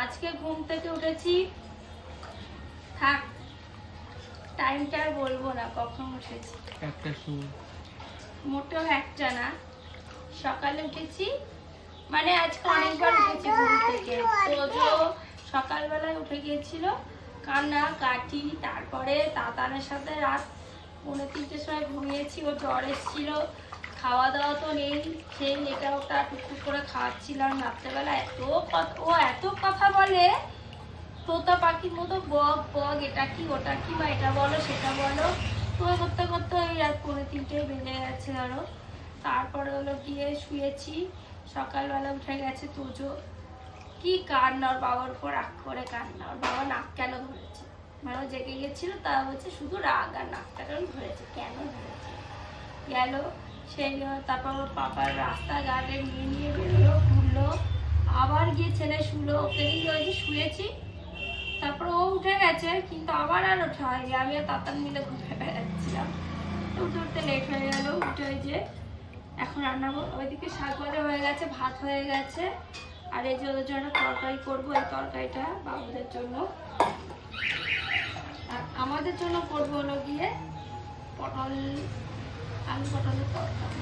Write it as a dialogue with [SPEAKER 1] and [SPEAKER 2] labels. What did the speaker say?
[SPEAKER 1] আজকে ঘুম থেকে উঠেছি, থাক টাইমটা আর বলবো না কখন উঠেছি।
[SPEAKER 2] একটার সময়।
[SPEAKER 1] মোটেও একটা না, সকালে উঠেছি, মানে আজকে অনেকবার উঠেছি ঘুম থেকে। তো সকালবেলায় উঠে গিয়েছিল কান্না কাটি, তারপরে তাতানের সাথে রাত 2:30টার সময় ঘুমিয়েছি। ও জ্বর এসেছিল, খাওয়া দাওয়া তো নেই, সেই এটা ওটা টুকটুক করে খাওয়াচ্ছিলাম। রাত্রেবেলা ও এত কথা বলে, তোতা পাখির মতো বক বক, এটা কি ওটা কি, বা এটা বলো সেটা বলো। তো করতে করতে ওই রাত 2:30 বেজে গেছে আরো। তারপরে হলো গিয়ে শুয়েছি, সকালবেলা উঠে গেছে তোজো। কি কান্না, ওর বাবার উপর রাগ করে কান্না। ওর বাবা নাক কেন ধরেছে, মানে ও জেগে গেছিল, তা বলছে শুধু রাগ আর নাকটা কেন ধরেছে, কেন ধরেছে। গেল সেই, তারপর ওর পাপার রাস্তাঘাটে নিয়ে নিয়ে বেরোলো, ঘুরলো, আবার গিয়ে ছেলে শুলো। ওকে নিয়ে ওই যে শুয়েছি, তারপর ও উঠে গেছে, কিন্তু আবার আর ওঠা হয়নি। আমি আর তাতান মিলে ঘুরে বেড়াচ্ছিলাম। উঠতে উঠতে লেট হয়ে গেল। উঠে ওই যে এখন রান্না, ওইদিকে শাক ভাজা হয়ে গেছে, ভাত হয়ে গেছে, আর এই যে ওদের জন্য তরকারি করবো। এই তরকারিটা বাবুদের জন্য, আর আমাদের জন্য করবো হলো গিয়ে পটল, আলু পটলের তরকারি।